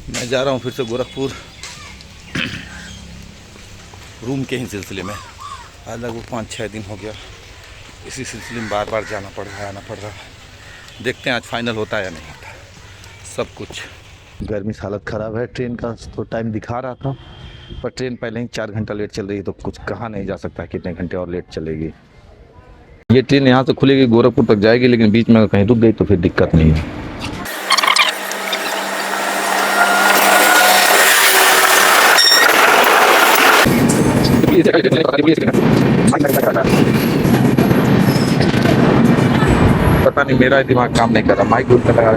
मैं जा रहा हूँ फिर से गोरखपुर रूम के ही सिलसिले में। आज लगभग 5-6 दिन हो गया इसी सिलसिले में बार बार जाना पड़ रहा है, आना पड़ रहा है। देखते हैं आज फाइनल होता है या नहीं होता सब कुछ। गर्मी से हालत ख़राब है। ट्रेन का तो टाइम दिखा रहा था पर ट्रेन पहले ही 4 घंटा लेट चल रही है, तो कुछ कहा नहीं जा सकता कितने घंटे और लेट चलेगी। ये ट्रेन यहाँ से खुलेगी गोरखपुर तक जाएगी, लेकिन बीच में कहीं रुक गई तो फिर दिक्कत नहीं है। पता नहीं मेरा दिमाग काम नहीं कर रहा, माइक दूर कर लगा।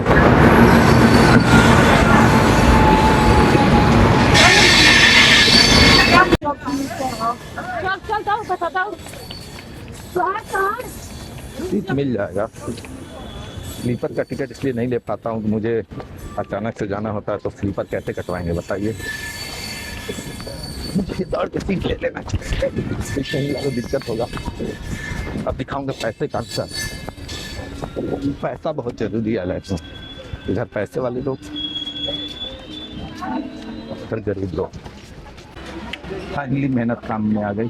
सीट मिल जाएगा। स्लीपर का टिकट इसलिए नहीं ले पाता हूँ, मुझे अचानक से जाना होता है तो स्लीपर कैसे कटवाएंगे बताइए। मुझे दौड़ के सीट ले लेना चाहिए, तो दिक्कत होगा। अब दिखाऊंगा पैसे का आंसर। पैसा बहुत जरूरी है लाइफ में। इधर पैसे वाले लोग, उधर गरीब लोग। फाइनली मेहनत काम में आ गई।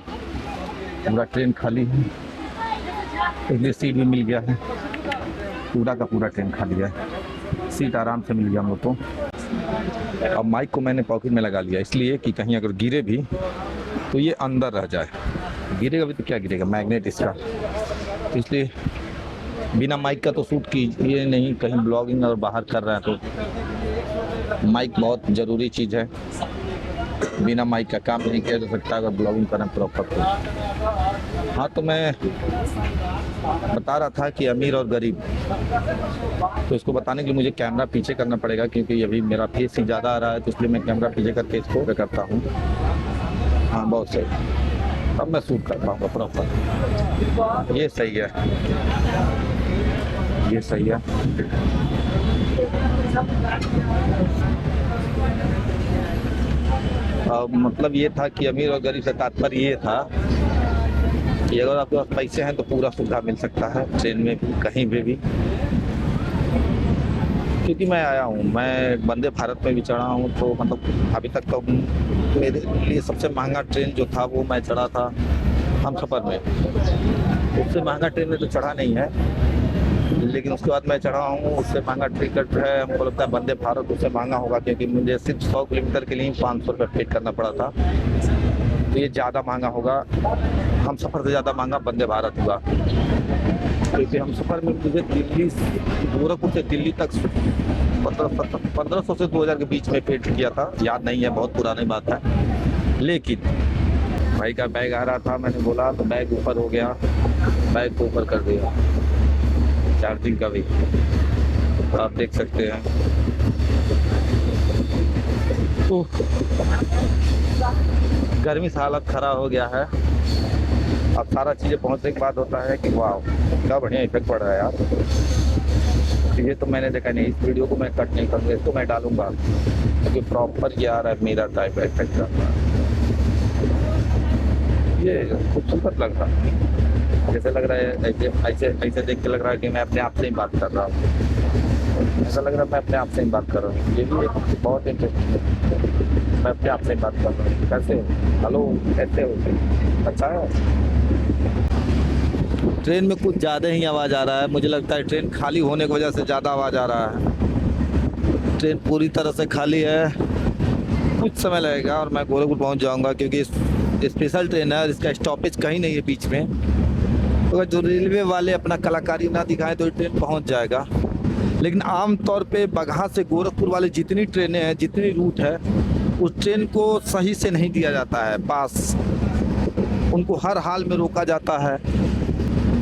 पूरा ट्रेन खाली है, इसलिए सीट भी मिल गया है। पूरा का पूरा ट्रेन खाली है, सीट आराम से मिल गया हम लोग को। अब माइक को मैंने पॉकेट में लगा लिया इसलिए कि कहीं अगर गिरे भी तो ये अंदर रह जाए। गिरेगा भी तो क्या गिरेगा, मैग्नेट इसका। इसलिए बिना माइक का तो शूट कीजिए नहीं, कहीं ब्लॉगिंग और बाहर कर रहे हैं तो माइक बहुत ज़रूरी चीज़ है। बिना माइक का काम नहीं किया जा सकता अगर ब्लॉगिंग करें प्रॉपर तो। हाँ, तो मैं बता रहा था कि अमीर और गरीब, तो इसको बताने के लिए मुझे कैमरा पीछे करना पड़ेगा क्योंकि अभी मेरा फेस ही ज़्यादा आ रहा है, तो इसलिए मैं कैमरा पीछे करके इसको करता हूँ। हाँ, बहुत सही। अब मैं शूट कर पाऊँगा प्रॉपर। ये सही है, ये सही है। मतलब ये था कि अमीर और गरीब से तात्पर्य ये था कि अगर आपके पास पैसे हैं तो पूरा सुविधा मिल सकता है ट्रेन में भी, कहीं पे भी। क्योंकि मैं आया हूँ, मैं वंदे भारत में भी चढ़ा हूँ, तो मतलब अभी तक तो मेरे लिए सबसे महंगा ट्रेन जो था वो मैं चढ़ा था हमसफ़र में। उससे महंगा ट्रेन में तो चढ़ा नहीं है, लेकिन उसके बाद मैं चढ़ा हूँ उससे महंगा टिकट है। हमको लगता है वंदे भारत उससे महंगा होगा क्योंकि मुझे सिर्फ 100 किलोमीटर के लिए 500 रुपये पे करना पड़ा था, तो ये ज़्यादा महंगा होगा। हमसफ़र से ज़्यादा महंगा वंदे भारत हुआ क्योंकि हमसफ़र में मुझे दिल्ली, गोरखपुर से दिल्ली तक 1500 से 2000 के बीच में पेड किया था, याद नहीं है, बहुत पुरानी बात है। लेकिन भाई का बैग आ रहा था, मैंने बोला तो बैग ऊपर हो गया, बैग को ऊपर कर दिया। चार्जिंग का भी आप देख सकते हैं। गर्मी से हालत ख़राब हो गया है। अब सारा चीज़ें पहुंचने के बाद होता है कि वाह क्या बढ़िया इफेक्ट पड़ रहा है यार। ये तो मैंने देखा नहीं, इस वीडियो को मैं कट नहीं करूँगा, इसको मैं डालूंगा क्योंकि प्रॉपर ये आ रहा है, मेरा टाइप इफेक्ट कर रहा है। ये खूबसूरत लग रहा है, जैसे लग रहा है ऐसे ऐसे देख के लग रहा है कि मैं अपने आप से ही बात कर रहा हूँ। ऐसा लग रहा है मैं अपने आप से ही बात कर रहा हूँ। ये भी एक बहुत इंटरेस्टिंग है, मैं अपने आप से ही बात कर रहा हूँ। कैसे, हेलो कैसे हो, अच्छा है। ट्रेन में कुछ ज़्यादा ही आवाज़ आ रहा है, मुझे लगता है ट्रेन खाली होने की वजह से ज़्यादा आवाज़ आ रहा है। ट्रेन पूरी तरह से खाली है, कुछ समय लगेगा और मैं गोरखपुर पहुँच जाऊँगा क्योंकि स्पेशल ट्रेन है और इसका स्टॉपेज कहीं नहीं है बीच में। अगर जो रेलवे वाले अपना कलाकारी ना दिखाएं तो ट्रेन पहुंच जाएगा, लेकिन आम तौर पे बगहा से गोरखपुर वाले जितनी ट्रेनें हैं, जितनी रूट है, उस ट्रेन को सही से नहीं दिया जाता है पास। उनको हर हाल में रोका जाता है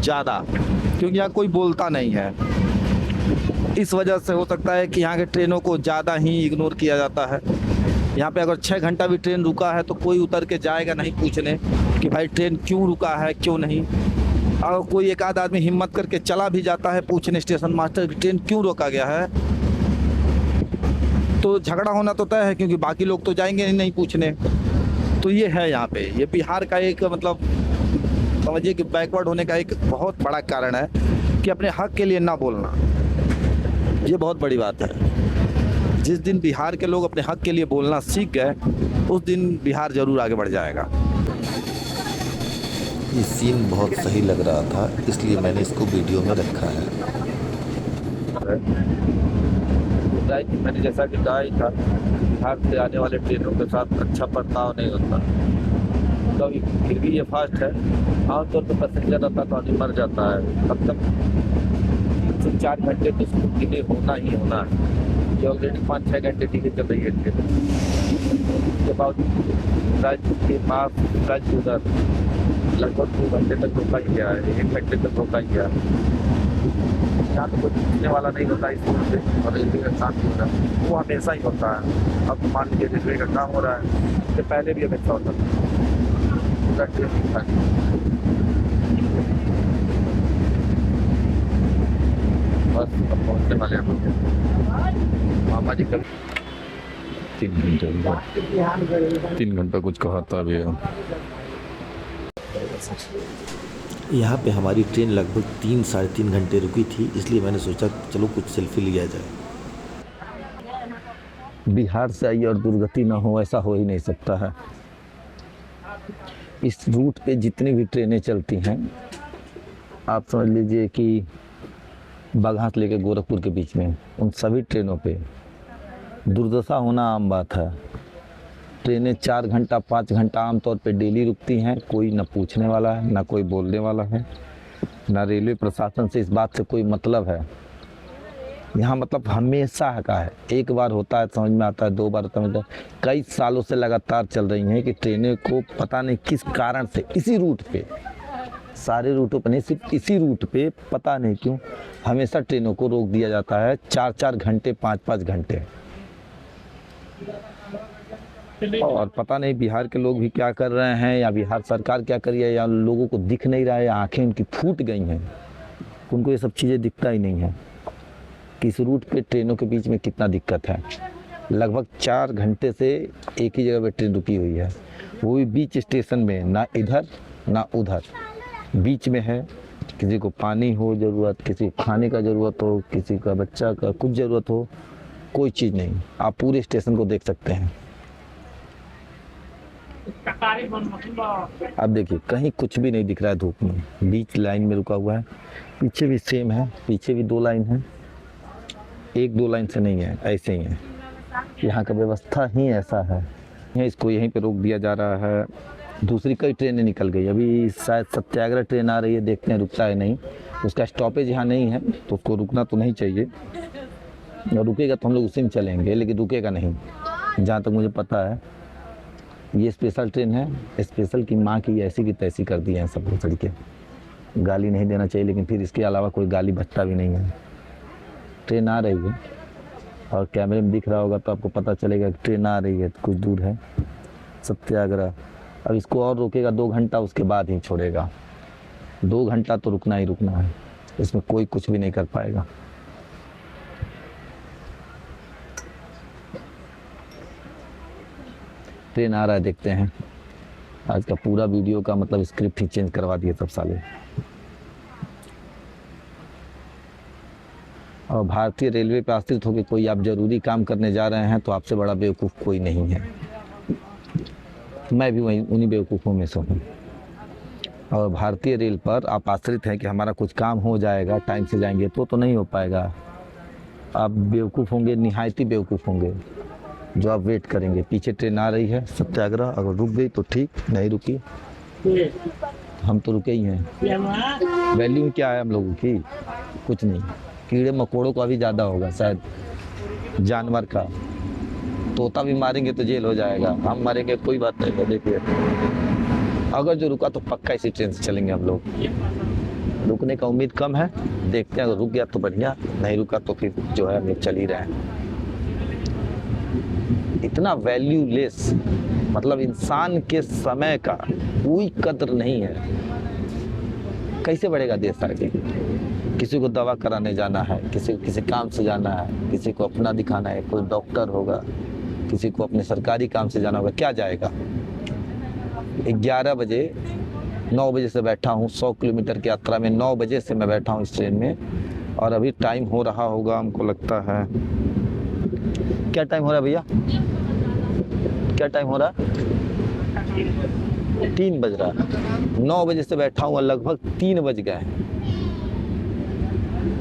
ज़्यादा, क्योंकि यहाँ कोई बोलता नहीं है। इस वजह से हो सकता है कि यहाँ के ट्रेनों को ज़्यादा ही इग्नोर किया जाता है। यहाँ पे अगर 6 घंटा भी ट्रेन रुका है तो कोई उतर के जाएगा नहीं पूछने कि भाई ट्रेन क्यों रुका है, क्यों नहीं। और कोई एक आध आदमी हिम्मत करके चला भी जाता है पूछने स्टेशन मास्टर की ट्रेन क्यों रोका गया है, तो झगड़ा होना तो तय है क्योंकि बाकी लोग तो जाएंगे नहीं पूछने। तो ये है यहाँ पे, ये बिहार का एक मतलब समझिए कि बैकवर्ड होने का एक बहुत बड़ा कारण है कि अपने हक के लिए ना बोलना, ये बहुत बड़ी बात है। जिस दिन बिहार के लोग अपने हक के लिए बोलना सीख गए, उस दिन बिहार जरूर आगे बढ़ जाएगा। ये सीन बहुत सही लग रहा था, इसलिए मैंने इसको वीडियो में रखा है। मैंने जैसा कि कहा ही था, बिहार से आने वाले ट्रेनों के साथ अच्छा बर्ताव नहीं होता। कभी फिर भी ये फास्ट है, आमतौर पर पैसेंजर रहता तो आदमी मर जाता है। अब तक 3 से 4 घंटे तो इसको डिले होना ही होना है। ये ऑलरेडी 5-6 घंटे डिले चल रही है ट्रेन। उसके बाद राज्य के पास राज्य उधर लगभग 2 घंटे तक रोका ही गया है, 1 घंटे तक रोका ही गया है। यहाँ तो कोई पूछने वाला नहीं होता इस रूट से, और रेलवे का काम भी होता है, वो हमेशा ही होता है। अब मान लीजिए रेलवे का काम हो रहा है, इससे पहले भी हमेशा होता था। बस अब पहुँचने वाले हैं मामा जी। कभी 3 घंटा कुछ कहा था अभी। यहाँ पे हमारी ट्रेन लगभग 3-3.5 घंटे रुकी थी, इसलिए मैंने सोचा चलो कुछ सेल्फी लिया जाए। बिहार से आई और दुर्गति ना हो, ऐसा हो ही नहीं सकता है। इस रूट पे जितनी भी ट्रेनें चलती हैं, आप समझ लीजिए कि बगहा से लेकर गोरखपुर के बीच में, उन सभी ट्रेनों पे दुर्दशा होना आम बात है। ट्रेनें 4 घंटा 5 घंटा आमतौर पे डेली रुकती हैं, कोई न पूछने वाला है, ना कोई बोलने वाला है, ना रेलवे प्रशासन से इस बात से कोई मतलब है। यहाँ मतलब हमेशा का है, एक बार होता है समझ में आता है, 2 बार समझ में। कई सालों से लगातार चल रही हैं कि ट्रेनें को पता नहीं किस कारण से इसी रूट पे, सारे रूटों पर नहीं, सिर्फ इसी रूट पे पता नहीं क्यों हमेशा ट्रेनों को रोक दिया जाता है 4-4 घंटे 5-5 घंटे। और पता नहीं बिहार के लोग भी क्या कर रहे हैं, या बिहार सरकार क्या कर रही है, या लोगों को दिख नहीं रहा है, या आंखें उनकी फूट गई हैं, उनको ये सब चीज़ें दिखता ही नहीं है कि इस रूट पे ट्रेनों के बीच में कितना दिक्कत है। लगभग 4 घंटे से एक ही जगह पे ट्रेन रुकी हुई है, वो भी बीच स्टेशन में, ना इधर ना उधर, बीच में है। किसी को पानी हो ज़रूरत, किसी को खाने का ज़रूरत हो, किसी का बच्चा का कुछ ज़रूरत हो, कोई चीज़ नहीं। आप पूरे स्टेशन को देख सकते हैं। अब देखिए कहीं कुछ भी नहीं दिख रहा है धूप में, बीच लाइन में रुका हुआ है। पीछे भी सेम है, पीछे भी 2 लाइन है, 1-2 लाइन से नहीं है, ऐसे ही है। यहाँ का व्यवस्था ही ऐसा है। इसको यहीं पे रोक दिया जा रहा है। दूसरी कई ट्रेनें निकल गई, अभी शायद सत्याग्रह ट्रेन आ रही है, देखते हैं रुकता है नहीं। उसका स्टॉपेज यहाँ नहीं है तो उसको रुकना तो नहीं चाहिए, और रुकेगा तो हम लोग उसी में चलेंगे, लेकिन रुकेगा नहीं जहाँ तक मुझे पता है। ये स्पेशल ट्रेन है, स्पेशल की माँ की ऐसी की तैसी कर दी है सब लोग सड़कें। गाली नहीं देना चाहिए, लेकिन फिर इसके अलावा कोई गाली बचता भी नहीं है। ट्रेन आ रही है और कैमरे में दिख रहा होगा तो आपको पता चलेगा कि ट्रेन आ रही है, कुछ दूर है सत्याग्रह। अब इसको और रोकेगा 2 घंटा, उसके बाद ही छोड़ेगा। 2 घंटा तो रुकना ही रुकना है, इसमें कोई कुछ भी नहीं कर पाएगा। ट्रेन आ रहा है, देखते हैं। आज का पूरा वीडियो का मतलब स्क्रिप्ट ही चेंज करवा दिए सब साले। और भारतीय रेलवे पे आश्रित होकर कोई आप जरूरी काम करने जा रहे हैं तो आपसे बड़ा बेवकूफ़ कोई नहीं है। मैं भी वही उन्हीं बेवकूफ़ों में से हूँ। और भारतीय रेल पर आप आश्रित हैं कि हमारा कुछ काम हो जाएगा, टाइम से जाएंगे, तो नहीं हो पाएगा। आप बेवकूफ़ होंगे, निहायती बेवकूफ़ होंगे जो आप वेट करेंगे। पीछे ट्रेन आ रही है सत्याग्रह, अगर रुक गई तो ठीक, नहीं रुकी हम तो रुके ही हैं। वैल्यू क्या है हम लोगों की? कुछ नहीं। कीड़े मकोड़ों का भी ज़्यादा होगा शायद जानवर का। तोता भी मारेंगे तो जेल हो जाएगा, हम मारेंगे कोई बात नहीं। देखिए अगर जो रुका तो पक्का इसी ट्रेन से चलेंगे हम लोग। रुकने का उम्मीद कम है, देखते हैं। अगर रुक गया तो बढ़िया, नहीं रुका तो फिर जो है हम चल ही रहे हैं। इतना वैल्यूलेस, मतलब इंसान के समय का कोई कदर नहीं है। कैसे बढ़ेगा देश आगे? किसी को दवा कराने जाना है, किसी को किसी काम से जाना है, किसी को अपना दिखाना है, कोई डॉक्टर होगा, किसी को अपने सरकारी काम से जाना होगा, क्या जाएगा? 11 बजे 9 बजे से बैठा हूँ 100 किलोमीटर की यात्रा में। 9 बजे से मैं बैठा हूँ इस ट्रेन में और अभी टाइम हो रहा होगा हमको लगता है क्या टाइम हो रहा है भैया? क्या टाइम हो रहा है? 3 बज रहा है। 9 बजे से बैठा हूँ, लगभग 3 बज गए हैं।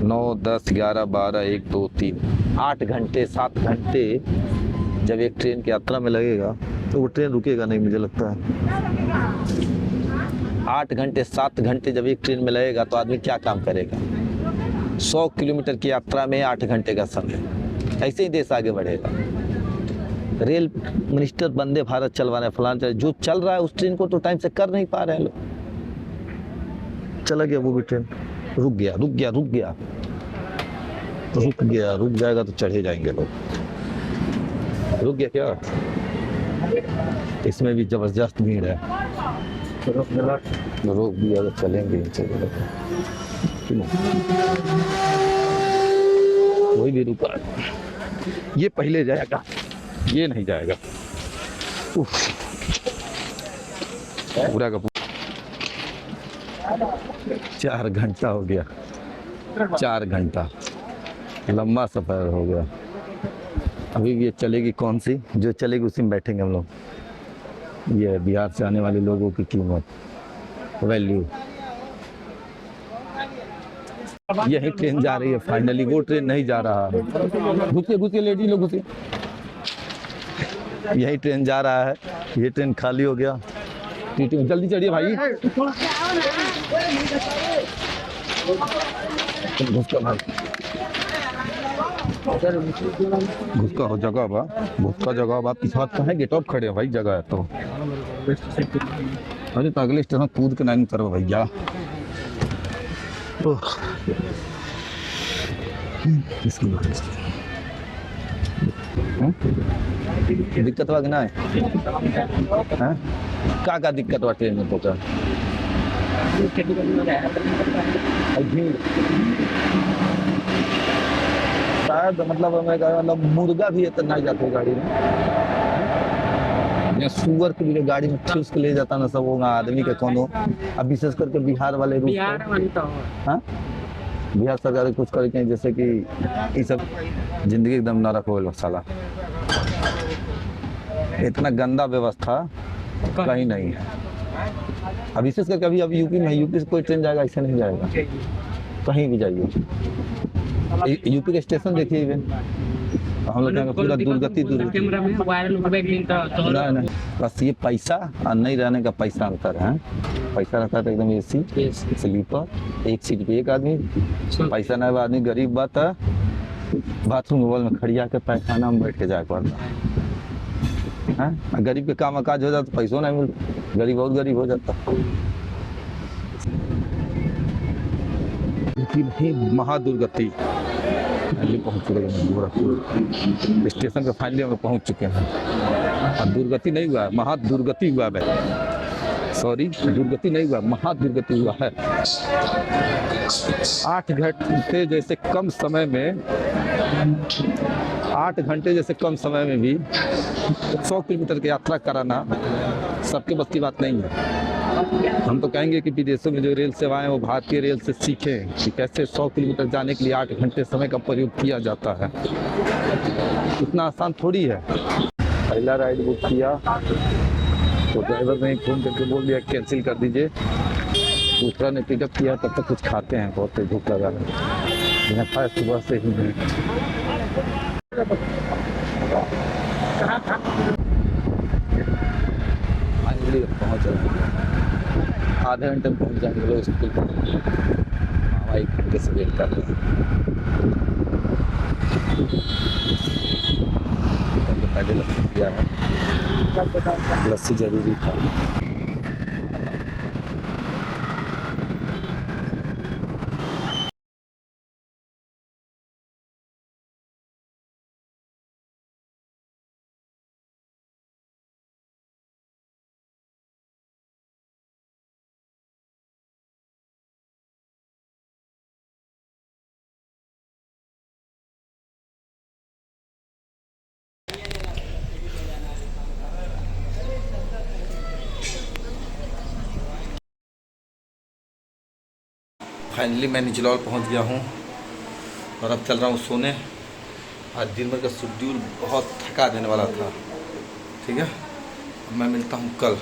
9, 10, 11, 12, 1, 2, 3, 8 घंटे 7 घंटे जब एक ट्रेन की यात्रा में लगेगा तो वो ट्रेन रुकेगा नहीं, मुझे लगता है। 8 घंटे 7 घंटे जब एक ट्रेन में लगेगा तो आदमी क्या काम करेगा? 100 किलोमीटर की यात्रा में 8 घंटे का समय, ऐसे ही देश आगे बढ़ेगा। रेल मिनिस्टर वंदे भारत चलवा रहे हैं, फलाना जो चल रहा है उस ट्रेन को तो टाइम से कर नहीं पा रहे हैं लोग। चला गया वो भी ट्रेन, रुक गया रुक गया रुक गया रुक गया, रुक जाएगा तो चढ़े जाएंगे लोग। रुक गया क्या? इसमें भी जबरदस्त भीड़ है। रोक दिया तो चलेंगे, कोई भी रुका, ये पहले जाएगा, ये नहीं जाएगा। पूरा का पूरा 4 घंटा हो गया, 4 घंटा लंबा सफर हो गया। अभी ये चलेगी कौन सी? जो चलेगी उसी में बैठेंगे हम लोग। ये बिहार से आने वाले लोगों की कीमत, वैल्यू। यही ट्रेन जा रही है फाइनली, वो ट्रेन नहीं जा रहा है। घुसिए लेडी लोग घुसिए। यही ट्रेन जा रहा है, ये ट्रेन खाली हो गया। जल्दी चढ़िए भाई। घुसका भाई, घुसका हो जगह बा, घुसका जगह बा। पिछवा कहाँ गेट ऑफ खड़े हैं भाई, जगह है तो। अरे तो अगले स्टेशन कूद के नहीं उतरो भैया। दिक्कत बा कि ना है? का दिक्कत बा ट्रेन में? तो का शायद मतलब मुर्गा भी इतना नहीं जाते गाड़ी में, या सुअर के भी गाड़ी में ठूस के ले जाता ना सब वो आदमी के कोनो। अब विशेष करके बिहार वाले रूप, हाँ बिहार सरकार कुछ करे जैसे कि ये सब जिंदगी एकदम नरक हो साला। इतना गंदा व्यवस्था कहीं नहीं है। अब विशेष करके अभी यूपी में, यूपी से कोई ट्रेन जाएगा ऐसे नहीं जाएगा, कहीं भी जाइए। यूपी के स्टेशन देखिए, हम लोग पूरा दुर्गति नहीं, बस ये पैसा और नहीं रहने का पैसा अंतर है। पैसा रहता है एकदम एसी स्लीपर, एक सीट पे एक आदमी। पैसा नहीं आदमी गरीब बात है, बाथरूम के बगल में खड़िया के पैखाना में बैठ के जाए पड़ता है। गरीब के काम काज हो जाता तो पैसों नहीं मिलता, गरीब बहुत गरीब हो जाता। महादुर्गति पहुंच चुके हैं, गोरखपुर स्टेशन पे फाइनली हम पहुंच चुके हैं। और दुर्गति नहीं हुआ, महादुर्गति हुआ है। सॉरी, दुर्गति नहीं हुआ, महादुर्गति हुआ है। 8 घंटे जैसे कम समय में, 8 घंटे जैसे कम समय में भी 100 किलोमीटर की यात्रा कराना सबके बस की बात नहीं है। हम तो कहेंगे कि विदेशों में जो रेल सेवाएं हैं वो भारतीय रेल से सीखें कि कैसे 100 किलोमीटर जाने के लिए 8 घंटे समय का प्रयोग किया जाता है। इतना आसान थोड़ी है। पहला राइड बुक किया तो ड्राइवर ने फोन करके बोल दिया कैंसिल कर दीजिए। दूसरा ने पिकअप किया, तब तक कुछ खाते हैं, बहुत तेज भूख लगा है, खाया सुबह से ही है। पहुँच रहे, आधे घंटे में पहुँच जाएंगे लोग स्कूल पर। मामा 1 घंटे से वेट कर रहे हैं। पहले लस्सी पिया है, लस्सी जरूरी था। फाइनली मैं निचलौल पहुंच गया हूं और अब चल रहा हूं सोने। आज दिन भर का शेड्यूल बहुत थका देने वाला था। ठीक है, मैं मिलता हूँ कल।